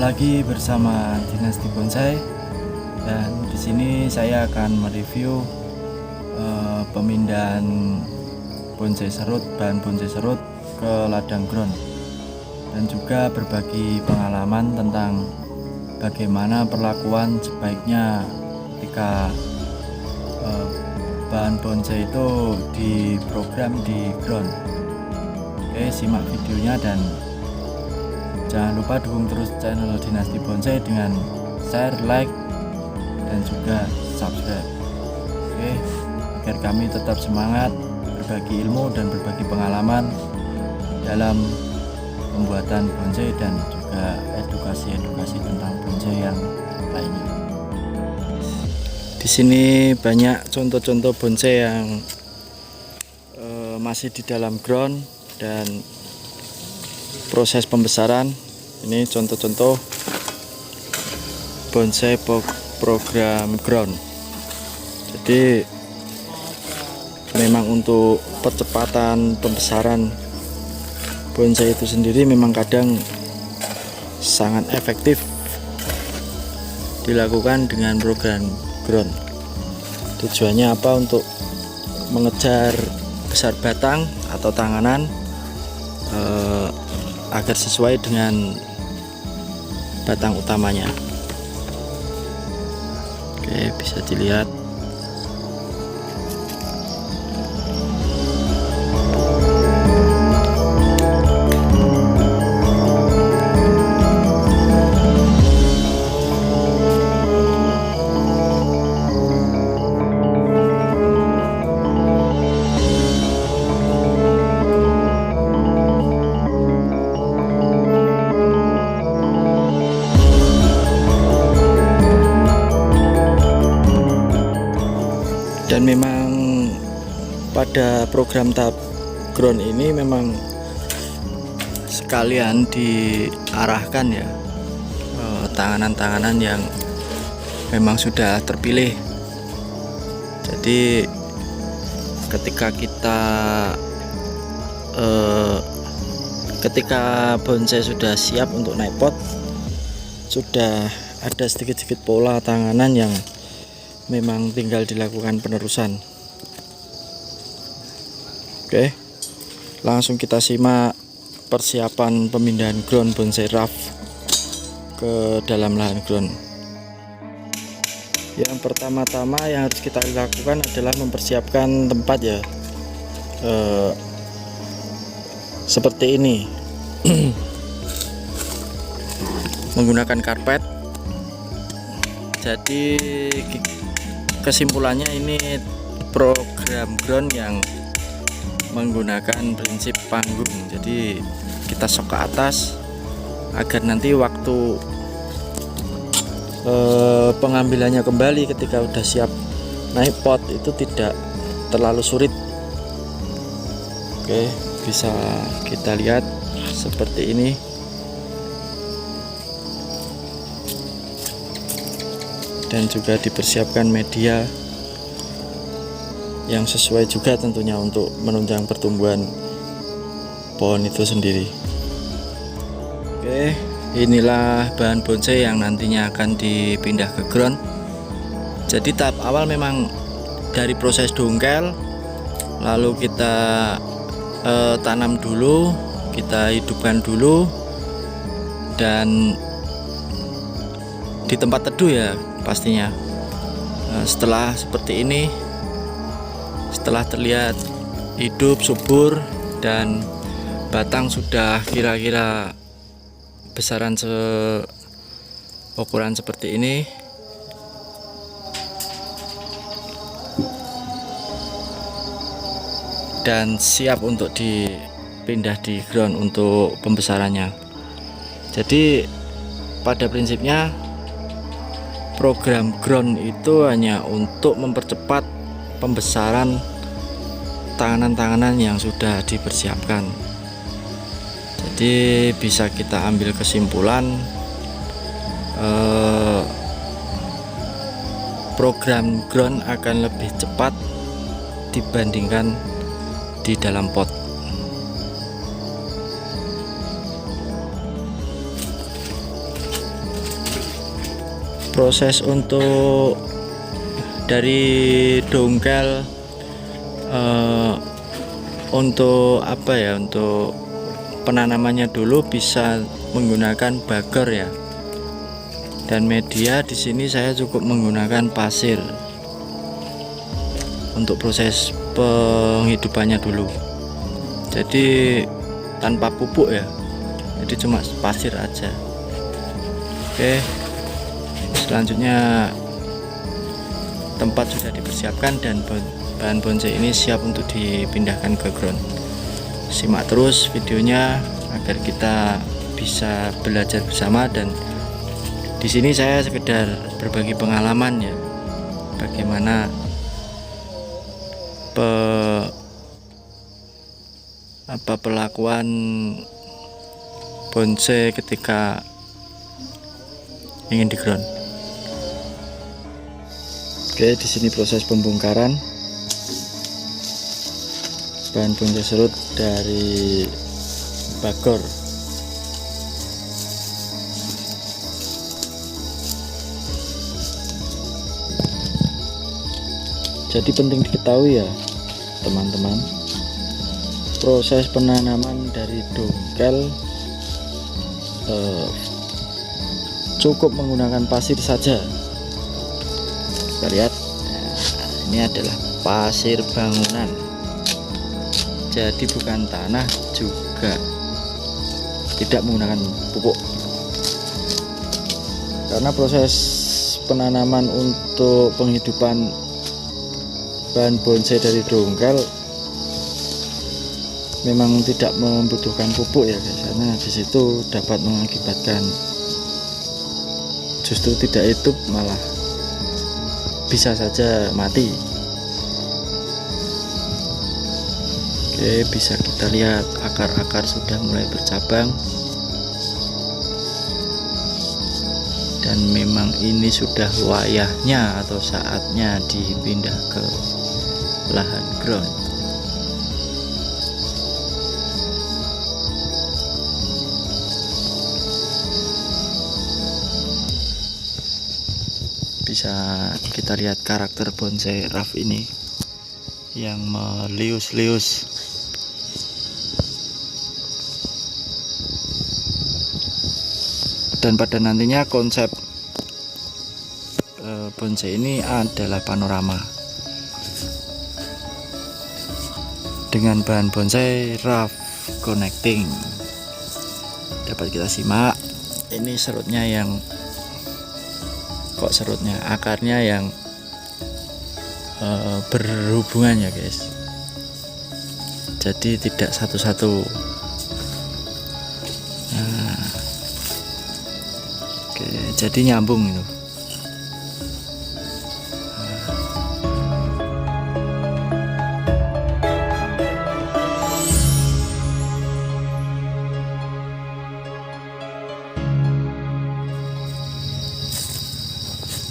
lagi bersama Dinasti Bonsai, dan di sini saya akan mereview pemindahan bonsai serut, bahan bonsai serut ke ladang ground, dan juga berbagi pengalaman tentang bagaimana perlakuan sebaiknya ketika bahan bonsai itu diprogram di ground. Oke, simak videonya dan jangan lupa dukung terus channel Dinasti Bonsai dengan share, like, dan juga subscribe. Oke, agar kami tetap semangat berbagi ilmu dan berbagi pengalaman dalam pembuatan bonsai dan juga edukasi tentang bonsai yang lainnya. Di sini banyak contoh-contoh bonsai yang masih di dalam ground dan proses pembesaran. Ini contoh-contoh bonsai program ground. Jadi memang untuk percepatan pembesaran bonsai itu sendiri memang kadang sangat efektif dilakukan dengan program ground. Tujuannya apa? Untuk mengejar besar batang atau tanganan agar sesuai dengan batang utamanya. Oke, bisa dilihat. Dan memang pada program tahap ground ini memang sekalian diarahkan ya tanganan-tanganan yang memang sudah terpilih. Jadi ketika bonsai sudah siap untuk naik pot, sudah ada sedikit-sedikit pola tanganan yang memang tinggal dilakukan penerusan. Oke, langsung kita simak persiapan pemindahan ground bonsai rough ke dalam lahan ground. Yang pertama-tama yang harus kita lakukan adalah mempersiapkan tempat ya, seperti ini. Menggunakan karpet. Jadi kesimpulannya ini program ground yang menggunakan prinsip panggung. Jadi kita sok ke atas agar nanti waktu pengambilannya kembali ketika udah siap naik pot itu tidak terlalu sulit. Oke, bisa kita lihat seperti ini. Dan juga dipersiapkan media yang sesuai juga tentunya untuk menunjang pertumbuhan pohon itu sendiri. Oke, inilah bahan bonsai yang nantinya akan dipindah ke ground. Jadi tahap awal memang dari proses dongkel, lalu kita tanam dulu, kita hidupkan dulu, dan di tempat teduh ya pastinya. Setelah seperti ini, setelah terlihat hidup, subur, dan batang sudah kira-kira besaran ukuran seperti ini, dan siap untuk dipindah di ground untuk pembesarannya. Jadi pada prinsipnya program ground itu hanya untuk mempercepat pembesaran tanganan-tanganan yang sudah dipersiapkan. Jadi bisa kita ambil kesimpulan program ground akan lebih cepat dibandingkan di dalam pot. Proses untuk dari dongkel untuk apa ya, untuk penanamannya dulu bisa menggunakan bagger ya, dan media di sini saya cukup menggunakan pasir untuk proses penghidupannya dulu. Jadi tanpa pupuk ya, jadi cuma pasir aja. Oke, selanjutnya tempat sudah dipersiapkan dan bahan bonsai ini siap untuk dipindahkan ke ground. Simak terus videonya agar kita bisa belajar bersama, dan di sini saya sekedar berbagi pengalaman ya, bagaimana pelakuan bonsai ketika ingin di ground. Oke, di sini proses pembongkaran bahan bonsai serut dari bagger. Jadi penting diketahui ya teman-teman, proses penanaman dari dongkel cukup menggunakan pasir saja. Kita lihat, nah, ini adalah pasir bangunan, jadi bukan tanah, juga tidak menggunakan pupuk. Karena proses penanaman untuk penghidupan bahan bonsai dari dongkel memang tidak membutuhkan pupuk ya guys, karena disitu dapat mengakibatkan justru tidak hidup, malah bisa saja mati. Oke, bisa kita lihat akar-akar sudah mulai bercabang, dan memang ini sudah wayahnya atau saatnya dipindah ke lahan ground. Bisa kita lihat karakter bonsai rough ini yang melius-lius. Dan pada nantinya konsep bonsai ini adalah panorama dengan bahan bonsai rough connecting. Dapat kita simak, ini serutnya yang akarnya yang berhubungan ya guys, jadi tidak satu-satu. Nah, oke, jadi nyambung itu.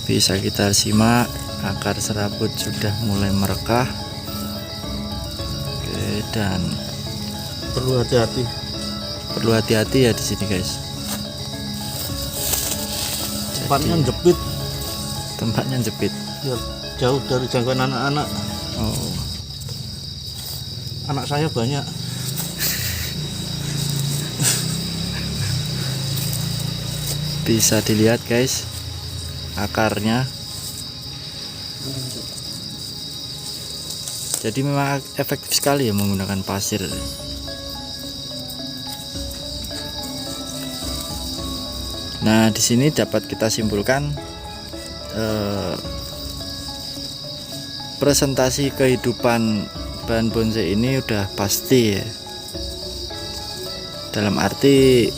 Bisa kita simak, akar serabut sudah mulai merekah. Oke, dan perlu hati-hati ya di sini guys. Tempatnya jepit biar jauh dari jangkauan anak-anak. Oh, Anak saya banyak. bisa dilihat guys akarnya. Jadi memang efektif sekali ya menggunakan pasir. Nah, di sini dapat kita simpulkan presentasi kehidupan bahan bonsai ini udah pasti ya. Dalam arti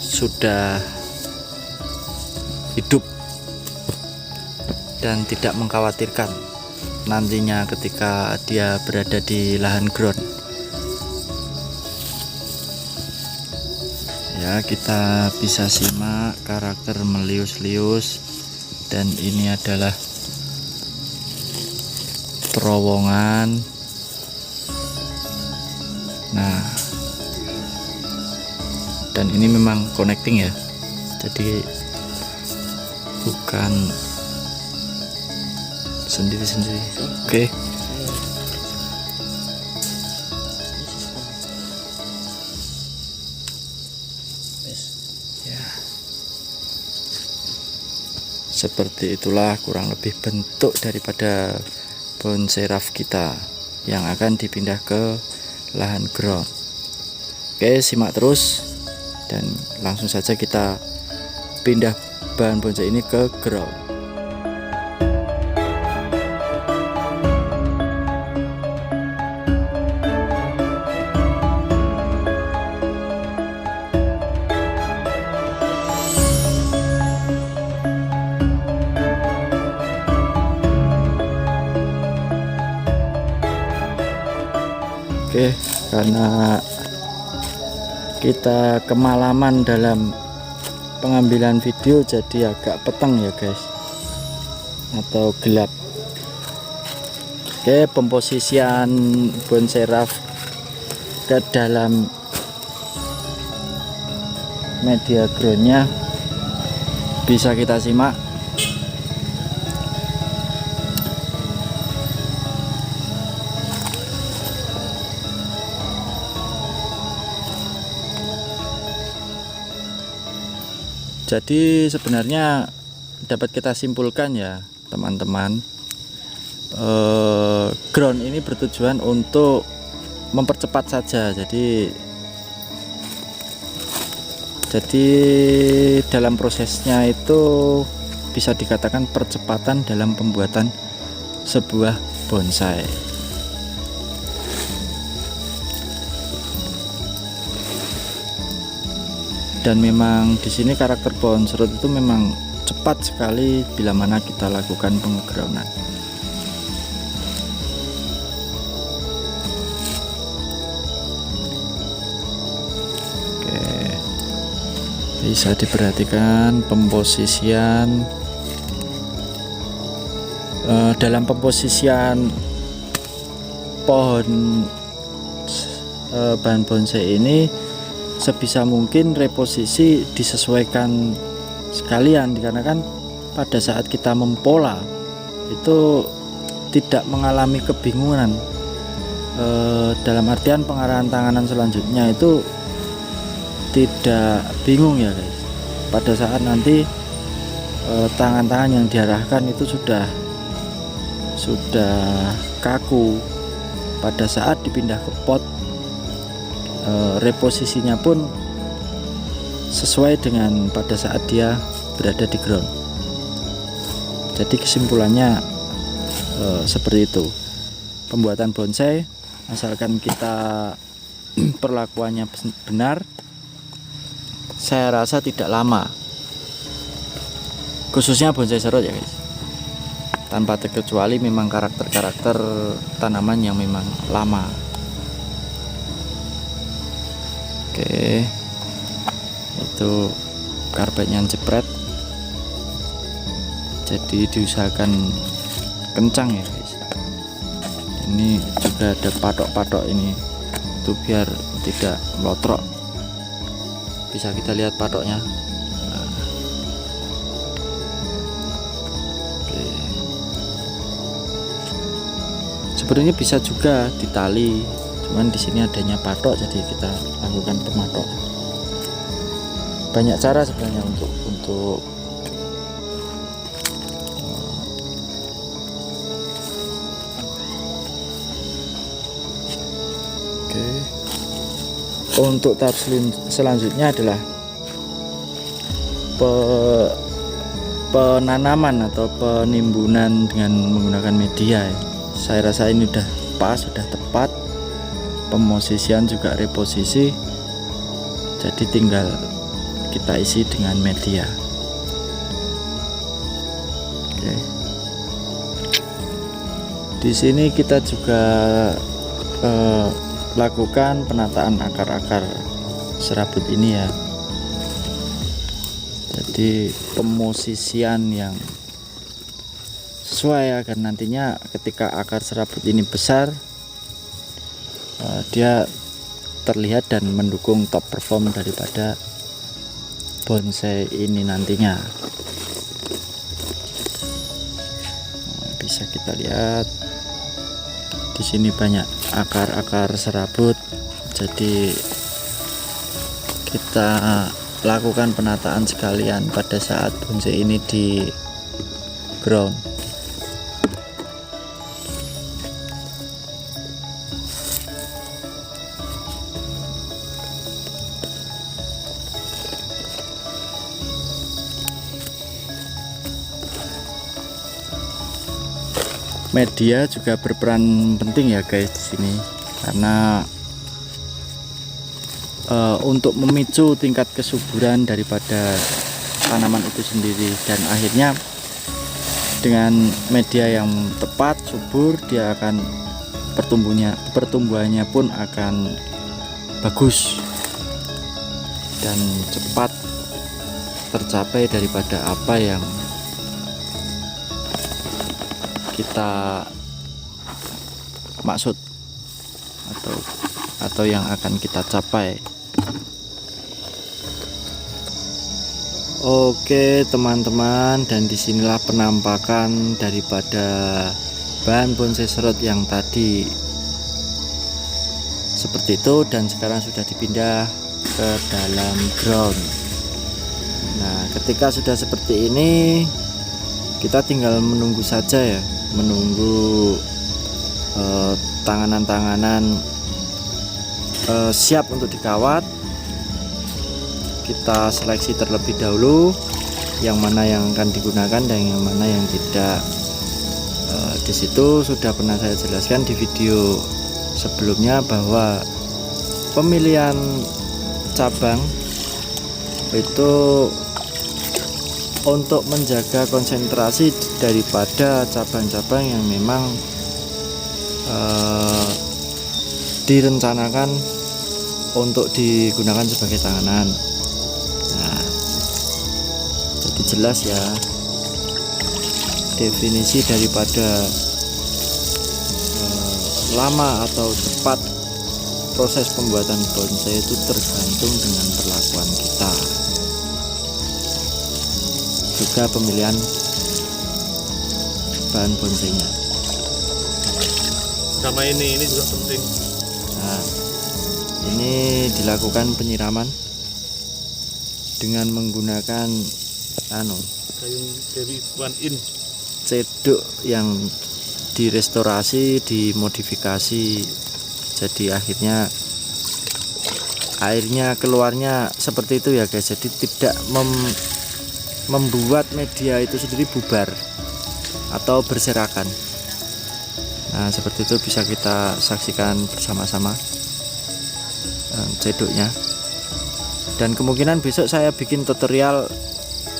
sudah hidup dan tidak mengkhawatirkan nantinya ketika dia berada di lahan ground. Ya, kita bisa simak karakter melius-lius, dan ini adalah terowongan. Nah, dan ini memang connecting ya, jadi lakukan sendiri-sendiri. Oke. Ya. Seperti itulah kurang lebih bentuk daripada bonsai raft kita yang akan dipindah ke lahan ground. Oke, simak terus dan langsung saja kita pindah bahan bonsai ini ke ground. Oke, karena kita kemalaman dalam pengambilan video jadi agak petang ya guys, atau gelap. Oke, pemposisian bonsai raft ke dalam media groundnya bisa kita simak. Jadi sebenarnya dapat kita simpulkan ya teman-teman, ground ini bertujuan untuk mempercepat saja. Jadi dalam prosesnya itu bisa dikatakan percepatan dalam pembuatan sebuah bonsai. Dan memang di sini karakter pohon serut itu memang cepat sekali bila mana kita lakukan pengegroundan. Oke, bisa diperhatikan pemposisian dalam pemposisian pohon bahan bonsai ini. Sebisa mungkin reposisi disesuaikan sekalian, dikarenakan pada saat kita mempola itu tidak mengalami kebingungan, dalam artian pengarahan tanganan selanjutnya itu tidak bingung ya guys. Pada saat nanti tangan-tangan yang diarahkan itu sudah kaku, pada saat dipindah ke pot reposisinya pun sesuai dengan pada saat dia berada di ground. Jadi kesimpulannya seperti itu. Pembuatan bonsai asalkan kita perlakuannya benar, saya rasa tidak lama. Khususnya bonsai serut ya guys. Tanpa terkecuali memang karakter-karakter tanaman yang memang lama. Oke, itu karpetnya jepret, jadi diusahakan kencang ya guys. Ini juga ada patok-patok ini tuh biar tidak lotrok. Bisa kita lihat patoknya. Oke, sebenarnya bisa juga ditali, cuman di sini adanya patok jadi kita lakukan pematok. Banyak cara sebenarnya untuk oke. Untuk tahap selanjutnya adalah penanaman atau penimbunan dengan menggunakan media. Saya rasa ini udah pas, sudah tepat. Pemosisian juga reposisi, jadi tinggal kita isi dengan media. Oke. Di sini kita juga lakukan penataan akar-akar serabut ini ya. Jadi pemosisian yang sesuai agar nantinya ketika akar serabut ini besar, dia terlihat dan mendukung top perform daripada bonsai ini nantinya. bisa kita lihat di sini banyak akar-akar serabut, jadi kita lakukan penataan sekalian pada saat bonsai ini di ground. Media juga berperan penting ya guys di sini, karena untuk memicu tingkat kesuburan daripada tanaman itu sendiri, dan akhirnya dengan media yang tepat subur dia akan pertumbuhannya pun akan bagus dan cepat tercapai daripada apa yang kita maksud atau yang akan kita capai. Oke teman-teman, dan disinilah penampakan daripada bahan bonsai serut yang tadi seperti itu, dan sekarang sudah dipindah ke dalam ground. Nah, ketika sudah seperti ini kita tinggal menunggu saja ya, menunggu tanganan-tanganan siap untuk dikawat. Kita seleksi terlebih dahulu yang mana yang akan digunakan dan yang mana yang tidak. Di situ sudah pernah saya jelaskan di video sebelumnya bahwa pemilihan cabang itu untuk menjaga konsentrasi daripada cabang-cabang yang memang direncanakan untuk digunakan sebagai tanganan. Nah, jadi jelas ya definisi daripada lama atau cepat proses pembuatan bonsai itu tergantung dengan perlakuan kita, juga pemilihan bahan bonsainya. Sama ini juga penting. Nah, ini dilakukan penyiraman dengan menggunakan kayu dari One In ceduk yang direstorasi, dimodifikasi, jadi akhirnya airnya keluarnya seperti itu ya guys. Jadi tidak membuat media itu sendiri bubar atau berserakan. Nah, seperti itu bisa kita saksikan bersama-sama ceduknya. Dan kemungkinan besok saya bikin tutorial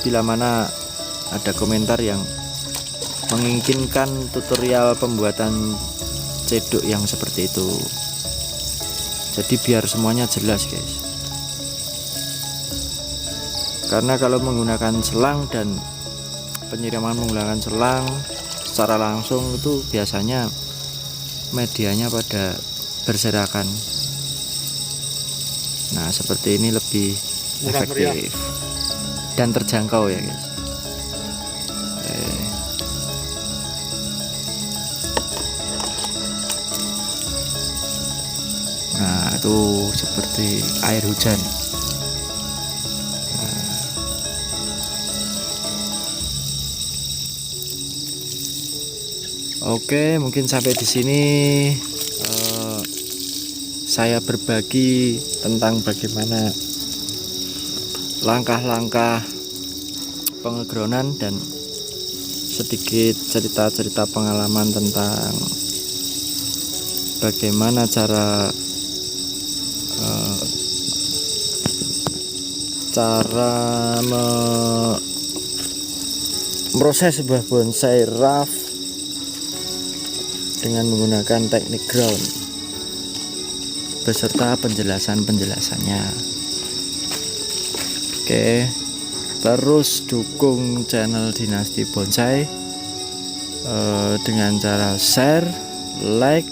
bila mana ada komentar yang menginginkan tutorial pembuatan ceduk yang seperti itu. Jadi biar semuanya jelas guys. Karena kalau menggunakan selang dan penyiraman menggunakan selang secara langsung itu biasanya medianya pada berserakan. Nah, seperti ini lebih murah efektif meriah dan terjangkau ya guys. Nah, itu seperti air hujan. Oke, mungkin sampai di sini saya berbagi tentang bagaimana langkah-langkah pengegronan dan sedikit cerita-cerita pengalaman tentang bagaimana cara memproses sebuah bonsai rough dengan menggunakan teknik ground beserta penjelasannya. Oke, terus dukung channel Dinasti Bonsai dengan cara share, like,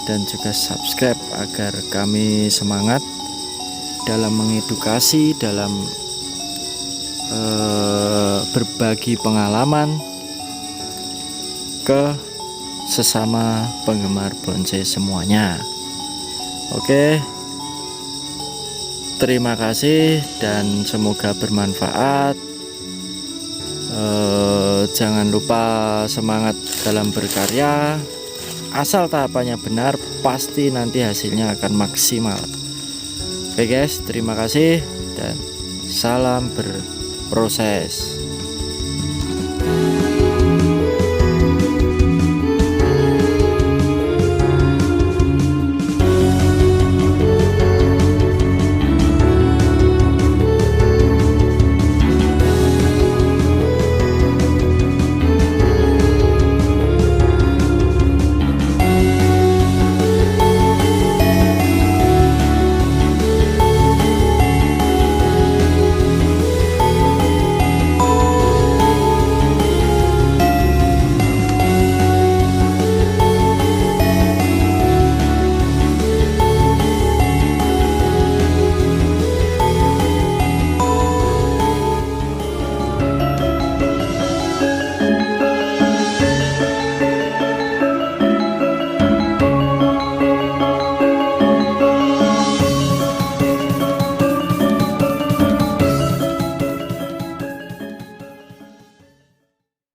dan juga subscribe agar kami semangat dalam mengedukasi, dalam berbagi pengalaman ke sesama penggemar bonsai semuanya. Oke, terima kasih dan semoga bermanfaat. Jangan lupa semangat dalam berkarya. Asal tahapannya benar, pasti nanti hasilnya akan maksimal. Oke guys, terima kasih dan salam berproses.